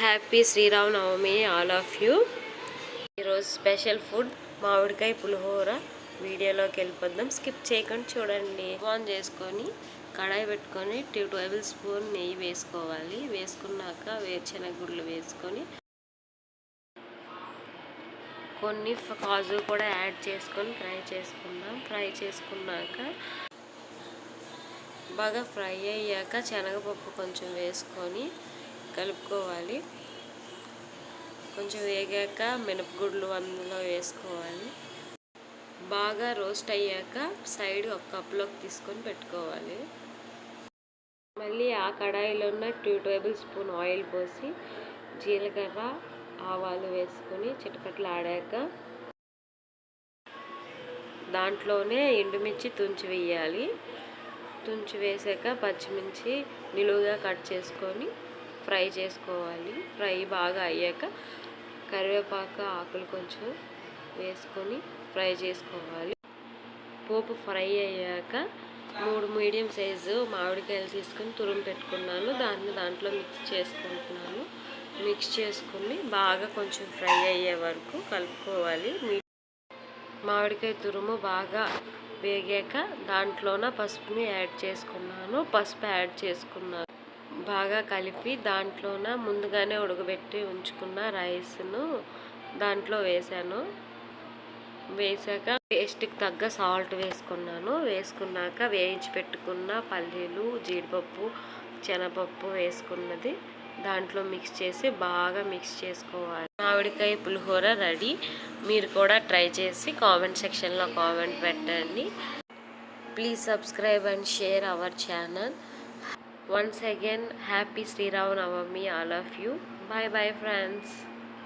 Happy Sri Rama Navami all of you. ఈరోజు special food మామిడికాయ పులిహోర. వీడియోలోకి వెళ్ళిపోద్దాం, స్కిప్ చేయకుండా చూడండి. ఆన్ చేసుకొని కడాయి పెట్టుకొని 2 టేబుల్ స్పూన్ నెయ్యి వేసుకోవాలి. వేసుకున్నాక వేరుశనగ గుళ్ళు వేసుకొని కొన్ని కాజు కూడా యాడ్ చేసుకొని ఫ్రై చేసుకుందాం. ఫ్రై చేసుకున్నాక బాగా ఫ్రై అయ్యాక శనగపప్పు కొంచెం వేసుకొని కలుపుకోవాలి. కొంచెం వేగాక మినపగుళ్ళు అందులో వేసుకోవాలి. బాగా రోస్ట్ అయ్యాక సైడ్ ఒక కప్లోకి తీసుకొని పెట్టుకోవాలి. మళ్ళీ ఆ కడాయిలో ఉన్న 2 టేబుల్ స్పూన్ ఆయిల్ పోసి జీలకర్ర ఆవాలు వేసుకొని చిటపట్లు ఆడాక దాంట్లోనే ఎండుమిర్చి తుంచి వేయాలి. తుంచి వేసాక పచ్చిమిర్చి నిలువుగా కట్ చేసుకొని ఫ్రై చేసుకోవాలి. ఫ్రై బాగా అయ్యాక కరివేపాకు ఆకులు కొంచెం వేసుకొని ఫ్రై చేసుకోవాలి. పోపు ఫ్రై అయ్యాక 3 మీడియం సైజు మామిడికాయలు తీసుకొని తురుము పెట్టుకున్నాను. దాంట్లో మిక్స్ చేసుకుంటున్నాను. మిక్స్ చేసుకుని బాగా కొంచెం ఫ్రై అయ్యే వరకు కలుపుకోవాలి. మామిడికాయ తురుము బాగా వేగాక దాంట్లోన పసుపుని యాడ్ చేసుకున్నాను. పసుపు యాడ్ చేసుకున్నాను. బాగా కలిపి దాంట్లోన ముందుగానే ఉడకబెట్టి ఉంచుకున్న రైస్ను దాంట్లో వేసాను. వేసాక టేస్ట్కి తగ్గ సాల్ట్ వేసుకున్నాను. వేసుకున్నాక వేయించి పెట్టుకున్న పల్లీలు, జీడిపప్పు, శనగపప్పు వేసుకున్నది దాంట్లో మిక్స్ చేసి బాగా మిక్స్ చేసుకోవాలి. మామిడికాయ పులిహోర రెడీ. మీరు కూడా ట్రై చేసి కామెంట్ సెక్షన్లో కామెంట్ పెట్టండి. Please subscribe and share our channel. Once again, happy Sri Ram Navami all of you. Bye bye friends.